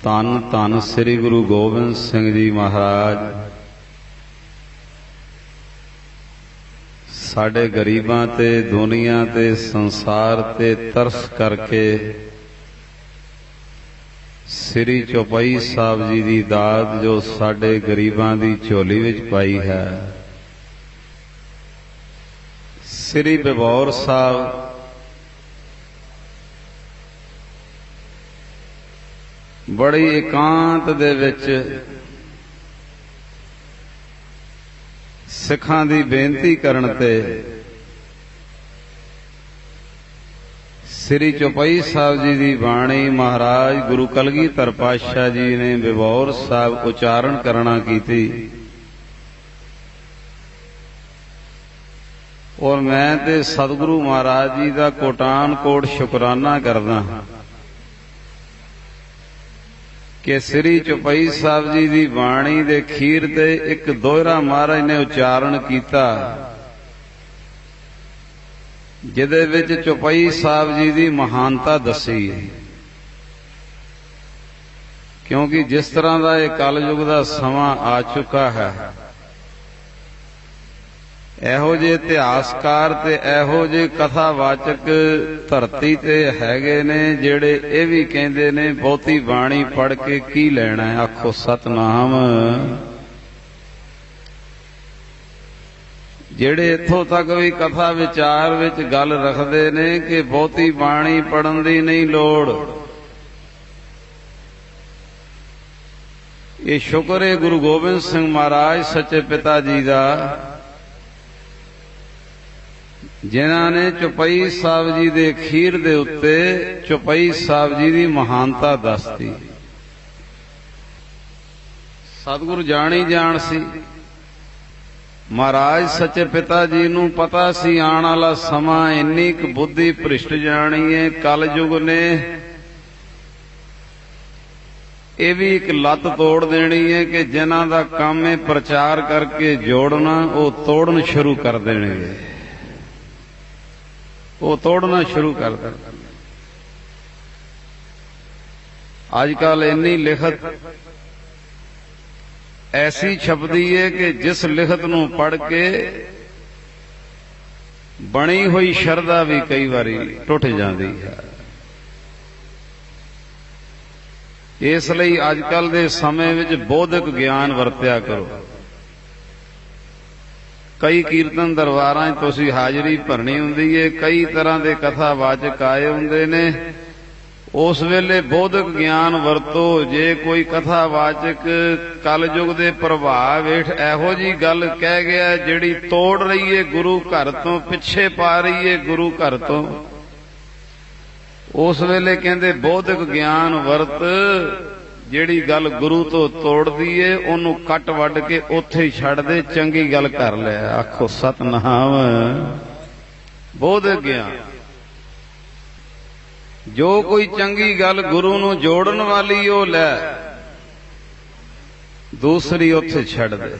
ਧੰਨ ਧੰਨ ਸ੍ਰੀ ਗੁਰੂ ਗੋਬਿੰਦ ਸਿੰਘ ਜੀ ਮਹਾਰਾਜ ਸਾਡੇ ਗਰੀਬਾਂ ਤੇ ਦੁਨੀਆ ਤੇ ਸੰਸਾਰ ਤੇ ਤਰਸ ਕਰਕੇ ਸ੍ਰੀ ਚੌਪਈ ਸਾਹਿਬ ਜੀ ਦੀ ਦਾਤ ਜੋ ਸਾਡੇ ਗਰੀਬਾਂ ਦੀ ਝੋਲੀ ਵਿੱਚ ਪਾਈ ਹੈ। ਸ੍ਰੀ ਬਿਬੌਰ ਸਾਹਿਬ ਬੜੀ ਇਕਾਂਤ ਦੇ ਵਿੱਚ ਸਿੱਖਾਂ ਦੀ ਬੇਨਤੀ ਕਰਨ ਤੇ ਸ੍ਰੀ ਚੌਪਈ ਸਾਹਿਬ ਜੀ ਦੀ ਬਾਣੀ ਮਹਾਰਾਜ ਗੁਰੂ ਕਲਗੀਧਰ ਪਾਤਸ਼ਾਹ ਜੀ ਨੇ ਬਿਬੌਰ ਸਾਹਿਬ ਉਚਾਰਨ ਕਰਨਾ ਕੀਤੀ। ਔਰ ਮੈਂ ਤੇ ਸਤਿਗੁਰੂ ਮਹਾਰਾਜ ਜੀ ਦਾ ਕੋਟਾਨ ਕੋਟ ਸ਼ੁਕਰਾਨਾ ਕਰਦਾ ਕਿ ਸ੍ਰੀ ਚੌਪਈ ਸਾਹਿਬ ਜੀ ਦੀ ਬਾਣੀ ਦੇ ਖੀਰ ਤੇ ਇੱਕ ਦੋਹਰਾ ਮਹਾਰਾਜ ਨੇ ਉਚਾਰਨ ਕੀਤਾ ਜਿਹਦੇ ਵਿੱਚ ਚੌਪਈ ਸਾਹਿਬ ਜੀ ਦੀ ਮਹਾਨਤਾ ਦੱਸੀ ਹੈ। ਕਿਉਂਕਿ ਜਿਸ ਤਰ੍ਹਾਂ ਦਾ ਇਹ ਕਲਯੁਗ ਦਾ ਸਮਾਂ ਆ ਚੁੱਕਾ ਹੈ, ਇਹੋ ਜਿਹੇ ਇਤਿਹਾਸਕਾਰ ਤੇ ਇਹੋ ਜਿਹੇ ਕਥਾਵਾਚਕ ਧਰਤੀ ਤੇ ਹੈਗੇ ਨੇ ਜਿਹੜੇ ਇਹ ਵੀ ਕਹਿੰਦੇ ਨੇ ਬਹੁਤੀ ਬਾਣੀ ਪੜ੍ਹ ਕੇ ਕੀ ਲੈਣਾ ਹੈ। ਆਖੋ ਸਤਨਾਮ। ਜਿਹੜੇ ਇੱਥੋਂ ਤੱਕ ਵੀ ਕਥਾ ਵਿਚਾਰ ਵਿੱਚ ਗੱਲ ਰੱਖਦੇ ਨੇ ਕਿ ਬਹੁਤੀ ਬਾਣੀ ਪੜ੍ਹਨ ਦੀ ਨਹੀਂ ਲੋੜ। ਇਹ ਸ਼ੁਕਰ ਹੈ ਗੁਰੂ ਗੋਬਿੰਦ ਸਿੰਘ ਮਹਾਰਾਜ ਸੱਚੇ ਪਿਤਾ ਜੀ ਦਾ, ਜਿਨ੍ਹਾਂ ਨੇ ਚੌਪਈ ਸਾਹਿਬ ਜੀ ਦੇ ਖੀਰ ਦੇ ਉੱਤੇ ਚੌਪਈ ਸਾਹਿਬ ਜੀ ਦੀ ਮਹਾਨਤਾ ਦੱਸਤੀ। ਸਤਿਗੁਰੂ ਜਾਣੀ ਜਾਣ ਸੀ। ਮਹਾਰਾਜ ਸੱਚੇ ਪਿਤਾ ਜੀ ਨੂੰ ਪਤਾ ਸੀ ਆਉਣ ਵਾਲਾ ਸਮਾਂ ਇੰਨੀ ਕੁ ਬੁੱਧੀ ਭ੍ਰਿਸ਼ਟ ਜਾਣੀ ਹੈ। ਕਲਯੁਗ ਨੇ ਇਹ ਵੀ ਇੱਕ ਲੱਤ ਤੋੜ ਦੇਣੀ ਹੈ ਕਿ ਜਿਨ੍ਹਾਂ ਦਾ ਕੰਮ ਹੈ ਪ੍ਰਚਾਰ ਕਰਕੇ ਜੋੜਨਾ, ਉਹ ਤੋੜਨ ਸ਼ੁਰੂ ਕਰ ਦੇਣਗੇ। ਉਹ ਤੋੜਨਾ ਸ਼ੁਰੂ ਕਰ ਦੇਣਗੇ। ਅੱਜ ਕੱਲ ਇੰਨੀ ਲਿਖਤ ਐਸੀ ਛਪਦੀ ਹੈ ਕਿ ਜਿਸ ਲਿਖਤ ਨੂੰ ਪੜ੍ਹ ਕੇ ਬਣੀ ਹੋਈ ਸ਼ਰਧਾ ਵੀ ਕਈ ਵਾਰੀ ਟੁੱਟ ਜਾਂਦੀ ਹੈ। ਇਸ ਲਈ ਅੱਜ ਕੱਲ ਦੇ ਸਮੇਂ ਵਿੱਚ ਬੌਧਿਕ ਗਿਆਨ ਵਰਤਿਆ ਕਰੋ। ਕਈ ਕੀਰਤਨ ਦਰਬਾਰਾਂ 'ਚ ਤੁਸੀਂ ਹਾਜ਼ਰੀ ਭਰਨੀ ਹੁੰਦੀ ਹੈ, ਕਈ ਤਰ੍ਹਾਂ ਦੇ ਕਥਾਵਾਚਕ ਆਏ ਹੁੰਦੇ ਨੇ। ਉਸ ਵੇਲੇ ਬੌਧਿਕ ਗਿਆਨ ਵਰਤੋ। ਜੇ ਕੋਈ ਕਥਾਵਾਚਕ ਕਲਯੁਗ ਦੇ ਪ੍ਰਭਾਵ ਹੇਠ ਇਹੋ ਜੀ ਗੱਲ ਕਹਿ ਗਿਆ ਜਿਹੜੀ ਤੋੜ ਰਹੀ ਹੈ ਗੁਰੂ ਘਰ ਤੋਂ, ਪਿੱਛੇ ਪਾ ਰਹੀ ਹੈ ਗੁਰੂ ਘਰ ਤੋਂ, ਉਸ ਵੇਲੇ ਕਹਿੰਦੇ ਬੌਧਿਕ ਗਿਆਨ ਵਰਤ। ਜਿਹੜੀ ਗੱਲ ਗੁਰੂ ਤੋਂ ਤੋੜਦੀ ਏ ਉਹਨੂੰ ਕੱਟ ਵੱਢ ਕੇ ਉੱਥੇ ਹੀ ਛੱਡ ਦੇ, ਚੰਗੀ ਗੱਲ ਕਰ ਲੈ। ਆਖੋ ਸਤਨਾਮ। ਬੌਧਿਕ ਗਿਆਨ ਜੋ ਕੋਈ ਚੰਗੀ ਗੱਲ ਗੁਰੂ ਨੂੰ ਜੋੜਨ ਵਾਲੀ ਉਹ ਲੈ, ਦੂਸਰੀ ਉੱਥੇ ਛੱਡ ਦੇ।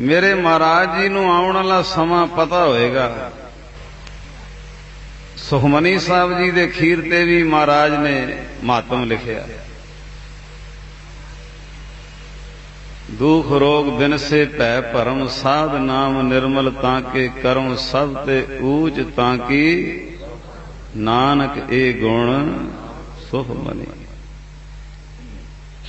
ਮੇਰੇ ਮਹਾਰਾਜ ਜੀ ਨੂੰ ਆਉਣ ਵਾਲਾ ਸਮਾਂ ਪਤਾ ਹੋਏਗਾ। ਸੁਖਮਨੀ ਸਾਹਿਬ ਜੀ ਦੇ ਖੀਰ ਤੇ ਵੀ ਮਹਾਰਾਜ ਨੇ ਮਾਤਮ ਲਿਖਿਆ। ਦੁਖ ਰੋਗ ਬਿਨਸੇ ਭੈ ਭਰਮ, ਸਾਧ ਨਾਮ ਨਿਰਮਲ ਤਾਂ ਕੇ ਕਰਮ, ਸਭ ਤੇ ਊਚ ਤਾਂ ਕੀ ਨਾਨਕ ਇਹ ਗੁਣ ਸੁਖਮਨੀ।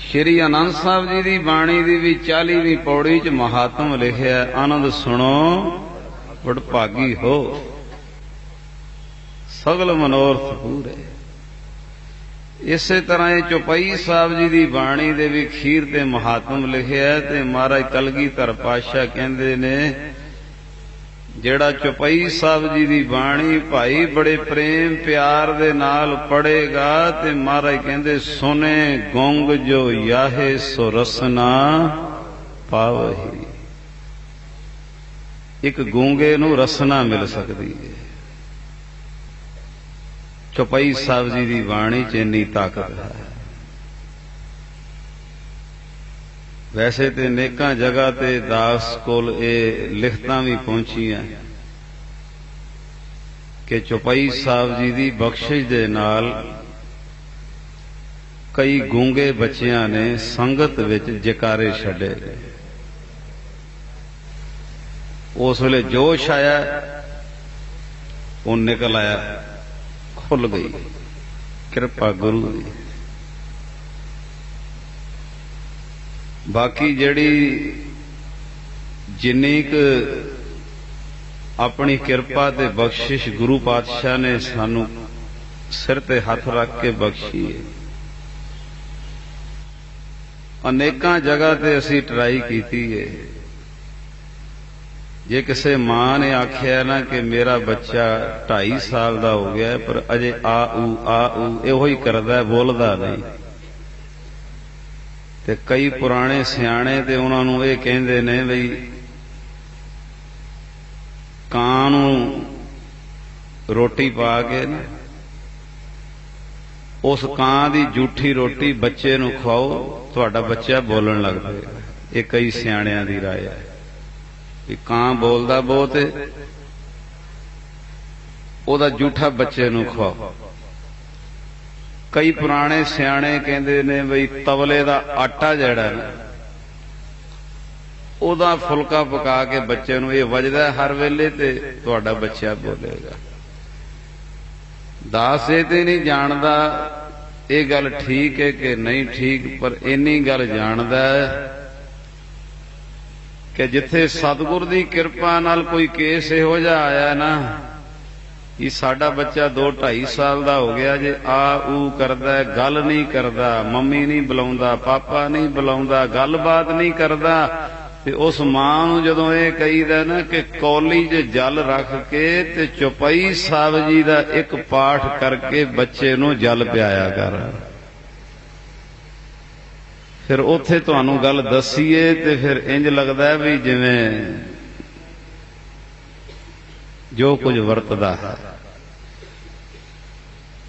ਸ਼੍ਰੀ ਆਨੰਦ ਸਾਹਿਬ ਜੀ ਦੀ ਬਾਣੀ ਦੀ ਵੀ 40ਵੀਂ ਪੌੜੀ 'ਚ ਮਹਾਤਮ ਲਿਖਿਆ। ਆਨੰਦ ਸੁਣੋ ਵਡਭਾਗੀ ਹੋ, ਸਗਲ ਮਨੋਰਥ ਪੂਰੇ। ਇਸੇ ਤਰ੍ਹਾਂ ਇਹ ਚੌਪਈ ਸਾਹਿਬ ਜੀ ਦੀ ਬਾਣੀ ਦੇ ਵੀ ਖੀਰ ਤੇ ਮਹਾਤਮ ਲਿਖਿਆ। ਤੇ ਮਹਾਰਾਜ ਕਲਗੀਧਰ ਪਾਤਸ਼ਾਹ ਕਹਿੰਦੇ ਨੇ ਜਿਹੜਾ ਚੌਪਈ ਸਾਹਿਬ ਜੀ ਦੀ ਬਾਣੀ ਭਾਈ ਬੜੇ ਪ੍ਰੇਮ ਪਿਆਰ ਦੇ ਨਾਲ ਪੜ੍ਹੇਗਾ ਤੇ ਮਹਾਰਾਜ ਕਹਿੰਦੇ ਸੁਨੇ ਗੁੰਗ ਜੋ ਯਾਹੇ ਸੋ ਰਸਨਾ ਪਾਵਹੀ। ਇੱਕ ਗੂੰਗੇ ਨੂੰ ਰਸਨਾ ਮਿਲ ਸਕਦੀ ਹੈ। ਚੌਪਈ ਸਾਹਿਬ ਜੀ ਦੀ ਬਾਣੀ 'ਚ ਇੰਨੀ ਤਾਕਤ ਹੈ। ਵੈਸੇ ਤੇ ਨੇਕਾਂ ਜਗ੍ਹਾ ਤੇ ਦਾਸ ਕੋਲ ਇਹ ਲਿਖਤਾਂ ਵੀ ਪਹੁੰਚੀਆਂ ਕਿ ਚੌਪਈ ਸਾਹਿਬ ਜੀ ਦੀ ਬਖਸ਼ਿਸ਼ ਦੇ ਨਾਲ ਕਈ ਗੂੰਗੇ ਬੱਚਿਆਂ ਨੇ ਸੰਗਤ ਵਿੱਚ ਜਕਾਰੇ ਛੱਡੇ ਗਏ। ਉਸ ਵੇਲੇ ਜੋਸ਼ ਆਇਆ, ਉਹ ਨਿਕਲ ਆਇਆ, ਖੁੱਲ ਗਈ ਕਿਰਪਾ ਗੁਰੂ ਦੀ। ਬਾਕੀ ਜਿਹੜੀ ਜਿੰਨੀ ਕੁ ਆਪਣੀ ਕਿਰਪਾ ਤੇ ਬਖਸ਼ਿਸ਼ ਗੁਰੂ ਪਾਤਸ਼ਾਹ ਨੇ ਸਾਨੂੰ ਸਿਰ ਤੇ ਹੱਥ ਰੱਖ ਕੇ ਬਖਸ਼ੀ ਹੈ। ਅਨੇਕਾਂ ਜਗ੍ਹਾ ਤੇ ਅਸੀਂ ਟਰਾਈ ਕੀਤੀ ਹੈ। ਜੇ ਕਿਸੇ ਮਾਂ ਨੇ ਆਖਿਆ ਨਾ ਕਿ ਮੇਰਾ ਬੱਚਾ 2.5 ਸਾਲ ਦਾ ਹੋ ਗਿਆ ਪਰ ਅਜੇ ਆ ਊ ਇਹੋ ਹੀ ਕਰਦਾ, ਬੋਲਦਾ ਨਹੀਂ, ਤੇ ਕਈ ਪੁਰਾਣੇ ਸਿਆਣੇ ਤੇ ਉਹਨਾਂ ਨੂੰ ਇਹ ਕਹਿੰਦੇ ਨੇ ਬਈ ਕਾਂ ਨੂੰ ਰੋਟੀ ਪਾ ਕੇ ਨਾ ਉਸ ਕਾਂ ਦੀ ਜੂਠੀ ਰੋਟੀ ਬੱਚੇ ਨੂੰ ਖਵਾਓ, ਤੁਹਾਡਾ ਬੱਚਾ ਬੋਲਣ ਲੱਗ ਪਏਗਾ। ਇਹ ਕਈ ਸਿਆਣਿਆਂ ਦੀ ਰਾਏ ਹੈ ਕਿ ਕਾਂ ਬੋਲਦਾ ਬਹੁਤ ਹੈ, ਉਹਦਾ ਜੂਠਾ ਬੱਚੇ ਨੂੰ ਖਵਾਓ। ਕਈ ਪੁਰਾਣੇ ਸਿਆਣੇ ਕਹਿੰਦੇ ਨੇ ਬਈ ਤਵਲੇ ਦਾ ਆਟਾ ਜਿਹੜਾ ਨਾ ਉਹਦਾ ਫੁਲਕਾ ਪਕਾ ਕੇ ਬੱਚੇ ਨੂੰ ਇਹ ਵੱਜਦਾ ਹਰ ਵੇਲੇ ਤੇ ਤੁਹਾਡਾ ਬੱਚਾ ਬੋਲੇਗਾ। ਦਾਸ ਇਹ ਤੇ ਨਹੀਂ ਜਾਣਦਾ ਇਹ ਗੱਲ ਠੀਕ ਹੈ ਕਿ ਨਹੀਂ ਠੀਕ, ਪਰ ਇੰਨੀ ਗੱਲ ਜਾਣਦਾ ਕਿ ਜਿੱਥੇ ਸਤਿਗੁਰ ਦੀ ਕਿਰਪਾ ਨਾਲ ਕੋਈ ਕੇਸ ਇਹੋ ਜਿਹਾ ਆਇਆ ਨਾ ਕਿ ਸਾਡਾ ਬੱਚਾ 2-2.5 ਸਾਲ ਦਾ ਹੋ ਗਿਆ, ਜੇ ਆ ਊ ਕਰਦਾ, ਗੱਲ ਨਹੀਂ ਕਰਦਾ, ਮੰਮੀ ਨਹੀਂ ਬੁਲਾਉਂਦਾ, ਪਾਪਾ ਨਹੀਂ ਬੁਲਾਉਂਦਾ, ਗੱਲਬਾਤ ਨਹੀਂ ਕਰਦਾ, ਤੇ ਉਸ ਮਾਂ ਨੂੰ ਜਦੋਂ ਇਹ ਕਹੀਦਾ ਨਾ ਕਿ ਕੌਲੀ 'ਚ ਜਲ ਰੱਖ ਕੇ ਤੇ ਚੌਪਈ ਸਾਹਿਬ ਜੀ ਦਾ ਇੱਕ ਪਾਠ ਕਰਕੇ ਬੱਚੇ ਨੂੰ ਜਲ ਪਿਆਇਆ ਕਰ, ਫਿਰ ਉੱਥੇ ਤੁਹਾਨੂੰ ਗੱਲ ਦੱਸੀਏ ਤੇ ਫਿਰ ਇੰਜ ਲੱਗਦਾ ਵੀ ਜਿਵੇਂ ਜੋ ਕੁਝ ਵਰਤਦਾ ਹੈ।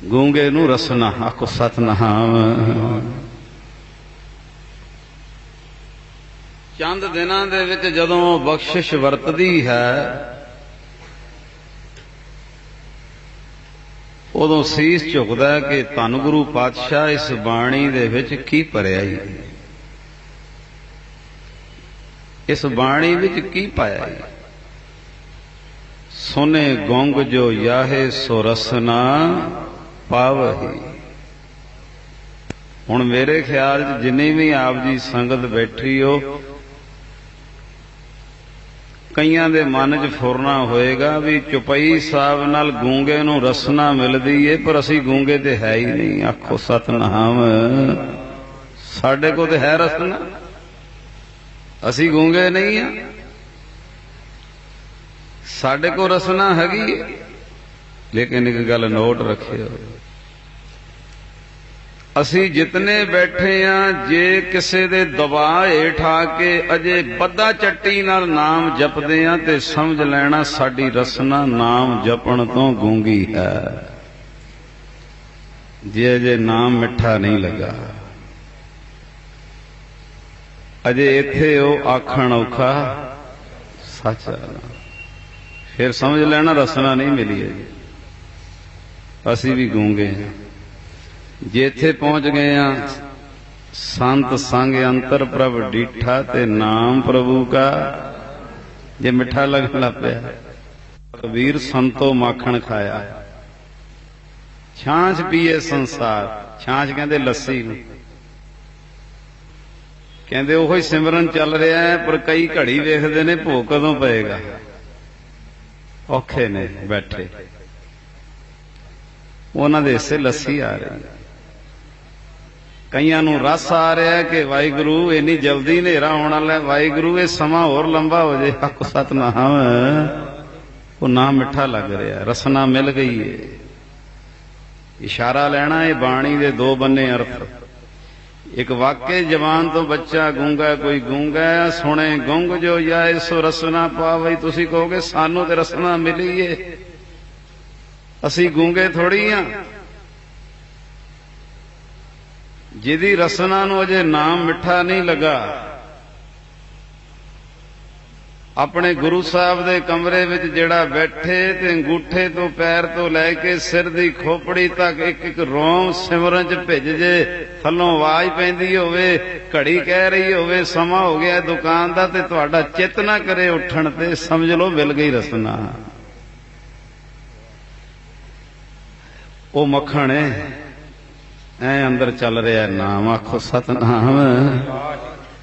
ਗੂੰਗੇ ਨੂੰ ਰਸਨਾ ਆਖੋ ਸਤਿਨਾਮ। ਚੰਦ ਦਿਨਾਂ ਦੇ ਵਿੱਚ ਜਦੋਂ ਬਖਸ਼ਿਸ਼ ਵਰਤਦੀ ਹੈ ਉਦੋਂ ਸੀਸ ਝੁਕਦਾ ਕਿ ਧੰਨ ਗੁਰੂ ਪਾਤਸ਼ਾਹ ਇਸ ਬਾਣੀ ਦੇ ਵਿੱਚ ਕੀ ਭਰਿਆ ਹੀ, ਇਸ ਬਾਣੀ ਵਿੱਚ ਕੀ ਪਾਇਆ ਹੀ। ਸੁਨੇ ਗੋਂਗ ਜੋ ਯਾਹੇ ਸੋ ਰਸਨਾ ਪਾਵਹੀ। ਹੁਣ ਮੇਰੇ ਖਿਆਲ 'ਚ ਜਿੰਨੀ ਵੀ ਆਪ ਜੀ ਸੰਗਤ ਬੈਠੀ ਹੋ, ਕਈਆਂ ਦੇ ਮਨ 'ਚ ਫੁਰਨਾ ਹੋਏਗਾ ਵੀ ਚੁਪਈ ਸਾਹਿਬ ਨਾਲ ਗੂੰਗੇ ਨੂੰ ਰਸਨਾ ਮਿਲਦੀ ਏ, ਪਰ ਅਸੀਂ ਗੂੰਗੇ ਤੇ ਹੈ ਹੀ ਨਹੀਂ। ਆਖੋ ਸਤਿਨਾਮ। ਸਾਡੇ ਕੋਲ ਤੇ ਹੈ ਰਸਨਾ, ਅਸੀਂ ਗੂੰਗੇ ਨਹੀਂ ਆ, ਸਾਡੇ ਕੋਲ ਰਸਨਾ ਹੈਗੀ ਏ। ਲੇਕਿਨ ਇੱਕ ਗੱਲ ਨੋਟ ਰੱਖਿਓ, ਅਸੀਂ ਜਿਤਨੇ ਬੈਠੇ ਆ, ਜੇ ਕਿਸੇ ਦੇ ਦਬਾਅ ਹੇਠ ਆ ਕੇ ਅਜੇ ਬੱਧਾ ਚੱਟੀ ਨਾਲ ਨਾਮ ਜਪਦੇ ਆ ਤੇ ਸਮਝ ਲੈਣਾ ਸਾਡੀ ਰਸਨਾ ਨਾਮ ਜਪਣ ਤੋਂ ਗੂੰਗੀ ਹੈ। ਜੇ ਅਜੇ ਨਾਮ ਮਿੱਠਾ ਨਹੀਂ ਲੱਗਾ, ਅਜੇ ਇੱਥੇ ਉਹ ਆਖਣ ਔਖਾ ਸੱਚ, ਫਿਰ ਸਮਝ ਲੈਣਾ ਰਸਨਾ ਨਹੀਂ ਮਿਲੀ ਹੈ। ਅਸੀਂ ਵੀ ਗੂੰਗੇ ਹਾਂ। ਜੇ ਇੱਥੇ ਪਹੁੰਚ ਗਏ ਆ, ਸੰਤ ਸੰਗ ਅੰਤਰ ਪ੍ਰਭ ਡੀਠਾ ਤੇ ਨਾਮ ਪ੍ਰਭੂ ਕਾ ਜੇ ਮਿੱਠਾ ਲੱਗਣ ਲੱਗ ਪਿਆ। ਕਬੀਰ ਸੰਤੋ ਮਾਖਣ ਖਾਇਆ, ਛਾਂਛ ਪੀਏ ਸੰਸਾਰ। ਛਾਂਛ ਕਹਿੰਦੇ ਲੱਸੀ ਨੂੰ, ਕਹਿੰਦੇ ਉਹੋ ਹੀ ਸਿਮਰਨ ਚੱਲ ਰਿਹਾ ਹੈ, ਪਰ ਕਈ ਘੜੀ ਵੇਖਦੇ ਨੇ ਭੋਗ ਕਦੋਂ ਪਏਗਾ, ਔਖੇ ਨੇ ਬੈਠੇ, ਉਹਨਾਂ ਦੇ ਹਿੱਸੇ ਲੱਸੀ ਆ ਰਹੀ। ਕਈਆਂ ਨੂੰ ਰਸ ਆ ਰਿਹਾ ਕਿ ਵਾਹਿਗੁਰੂ ਇੰਨੀ ਜਲਦੀ ਹਨੇਰਾ ਆਉਣ ਵਾਲਾ, ਵਾਹਿਗੁਰੂ ਇਹ ਸਮਾਂ ਹੋਰ ਲੰਬਾ ਹੋ ਜਾਏ। ਆਖੋ ਸਤਿਨਾਮ। ਉਹ ਨਾਮ ਮਿੱਠਾ ਲੱਗ ਰਿਹਾ, ਰਸਨਾ ਮਿਲ ਗਈ ਏ। ਇਸ਼ਾਰਾ ਲੈਣਾ, ਇਹ ਬਾਣੀ ਦੇ ਦੋ ਬੰਨੇ ਅਰਥ। ਇੱਕ ਵਾਕੇ ਜਵਾਨ ਤੋਂ ਬੱਚਾ ਗੂੰਗਾ, ਕੋਈ ਗੂੰਗਾ ਸੁਣੇ ਗੁੰਗ ਜੋ ਜਾਏ ਸੋ ਰਸਨਾ ਪਾਵਈ। ਤੁਸੀਂ ਕਹੋਗੇ ਸਾਨੂੰ ਤੇ ਰਸਨਾ ਮਿਲੀ ਏ, ਅਸੀਂ ਗੂੰਗੇ ਥੋੜੀ ਆ। ਜਿਹਦੀ ਰਸਨਾ ਨੂੰ ਅਜੇ ਨਾਮ ਮਿੱਠਾ ਨਹੀਂ ਲੱਗਾ, ਆਪਣੇ ਗੁਰੂ ਸਾਹਿਬ ਦੇ ਕਮਰੇ ਵਿੱਚ ਜਿਹੜਾ ਬੈਠੇ ਤੇ ਅੰਗੂਠੇ ਤੋਂ ਪੈਰ ਤੋਂ ਲੈ ਕੇ ਸਿਰ ਦੀ ਖੋਪੜੀ ਤੱਕ ਇੱਕ ਇੱਕ ਰੋਮ ਸਿਮਰਨ ਚ ਭਿੱਜ ਜੇ, ਥੱਲੋਂ ਆਵਾਜ਼ ਪੈਂਦੀ ਹੋਵੇ, ਘੜੀ ਕਹਿ ਰਹੀ ਹੋਵੇ ਸਮਾਂ ਹੋ ਗਿਆ ਦੁਕਾਨ ਦਾ, ਤੇ ਤੁਹਾਡਾ ਚਿੱਤ ਨਾ ਕਰੇ ਉੱਠਣ ਤੇ, ਸਮਝ ਲਓ ਮਿਲ ਗਈ ਰਸਨਾ। ਉਹ ਮੱਖਣ ਐ ਅੰਦਰ ਚੱਲ ਰਿਹਾ ਨਾਮ, ਆਖੋ ਸਤਨਾਮ।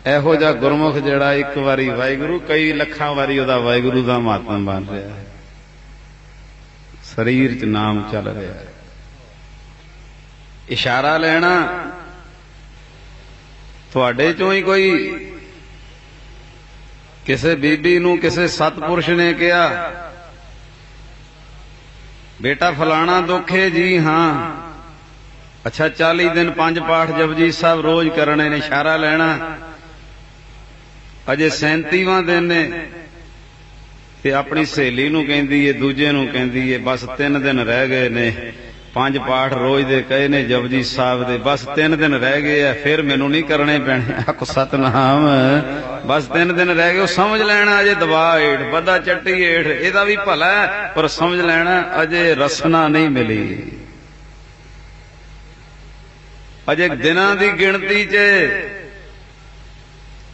ਇਹੋ ਜਿਹਾ ਗੁਰਮੁਖ ਜਿਹੜਾ ਇੱਕ ਵਾਰੀ ਵਾਹਿਗੁਰੂ, ਕਈ ਲੱਖਾਂ ਵਾਰੀ ਉਹਦਾ ਵਾਹਿਗੁਰੂ ਦਾ ਮਹਾਤਮ ਬਣ ਰਿਹਾ ਹੈ, ਸਰੀਰ 'ਚ ਨਾਮ ਚੱਲ ਰਿਹਾ ਹੈ। ਇਸ਼ਾਰਾ ਲੈਣਾ ਤੁਹਾਡੇ ਚੋਂ ਹੀ ਕੋਈ ਕਿਸੇ ਬੀਬੀ ਨੂੰ ਕਿਸੇ ਸਤਪੁਰਸ਼ ਨੇ ਕਿਹਾ ਬੇਟਾ ਫਲਾਣਾ ਦੁੱਖ ਹੈ ਜੀ, ਹਾਂ ਅੱਛਾ 40 ਦਿਨ 5 ਪਾਠ ਜਪਜੀ ਸਾਹਿਬ ਰੋਜ਼ ਕਰਨੇ ਨੇ, ਇਸ਼ਾਰਾ ਲੈਣਾ। ਅਜੇ 37ਵਾਂ ਦਿਨ ਨੇ ਤੇ ਆਪਣੀ ਸਹੇਲੀ ਨੂੰ ਕਹਿੰਦੀ ਏ, ਦੂਜੇ ਨੂੰ ਕਹਿੰਦੀ ਏ ਬਸ 3 ਦਿਨ ਰਹਿ ਗਏ ਨੇ, 5 ਪਾਠ ਰੋਜ਼ ਦੇ ਕਹੇ ਨੇ ਜਪਜੀ ਸਾਹਿਬ ਦੇ, ਬਸ 3 ਦਿਨ ਰਹਿ ਗਏ ਆ, ਫਿਰ ਮੈਨੂੰ ਨਹੀਂ ਕਰਨੇ ਪੈਣੇ। ਆਖੋ ਸਤਨਾਮ। ਬਸ 3 ਦਿਨ ਰਹਿ ਗਏ। ਉਹ ਸਮਝ ਲੈਣਾ ਅਜੇ ਦਬਾ ਹੇਠ, ਬੱਦਾ ਚੱਟੀ ਹੇਠ, ਇਹਦਾ ਵੀ ਭਲਾ ਹੈ, ਪਰ ਸਮਝ ਲੈਣਾ ਅਜੇ ਰਸਨਾ ਨਹੀਂ ਮਿਲੀ, ਅਜੇ ਦਿਨਾਂ ਦੀ ਗਿਣਤੀ 'ਚ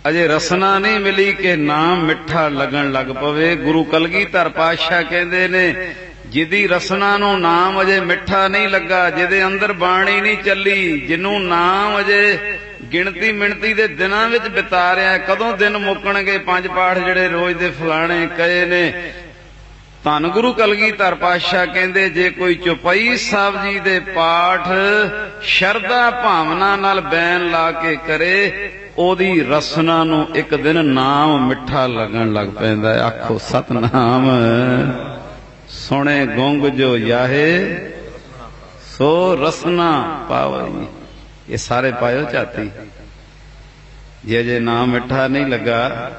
ਅਜੇ ਰਸਨਾ ਨਹੀਂ ਮਿਲੀ ਕਿ ਨਾਮ ਮਿੱਠਾ ਲੱਗਣ ਲੱਗ ਪਵੇ। ਗੁਰੂ ਕਲਗੀਧਰ ਪਾਤਸ਼ਾਹ ਕਹਿੰਦੇ ਨੇ ਜਿਹਦੀ ਰਸਨਾ ਨੂੰ ਨਾਮ ਅਜੇ ਮਿੱਠਾ ਨਹੀਂ ਲੱਗਾ, ਜਿਹਦੇ ਅੰਦਰ ਬਾਣੀ ਨਹੀਂ ਚੱਲੀ, ਜਿਹਨੂੰ ਨਾਮ ਅਜੇ ਗਿਣਤੀ ਮਿਣਤੀ ਦੇ ਦਿਨਾਂ ਵਿੱਚ ਬਿਤਾ ਰਿਹਾ, ਕਦੋਂ ਦਿਨ ਮੁੱਕਣਗੇ 5 ਪਾਠ ਜਿਹੜੇ ਰੋਜ਼ ਦੇ ਫਲਾਣੇ ਕਹੇ ਨੇ। ਧੰਨ ਗੁਰੂ ਕਲਗੀਧਰ ਪਾਤਸ਼ਾਹ ਕਹਿੰਦੇ ਜੇ ਕੋਈ ਚੌਪਈ ਸਾਹਿਬ ਜੀ ਦੇ ਪਾਠ ਸ਼ਰਧਾ ਭਾਵਨਾ ਨਾਲ ਬੈਨ ਲਾ ਕੇ ਕਰੇ, ਉਹਦੀ ਰਸਨਾ ਨੂੰ ਇੱਕ ਦਿਨ ਨਾਮ ਮਿੱਠਾ ਲੱਗਣ ਲੱਗ ਪੈਂਦਾ ਹੈ। ਆਖੋ ਸਤਨਾਮ। ਸੁਣੇ ਗੁੰਗ ਜੋ ਯਾਹੇ ਸੋ ਰਸਨਾ ਪਾਵਈ। ਇਹ ਸਾਰੇ ਪਾਇਓ ਝਾਤੀ। ਜੇ ਨਾਮ ਮਿੱਠਾ ਨਹੀਂ ਲੱਗਾ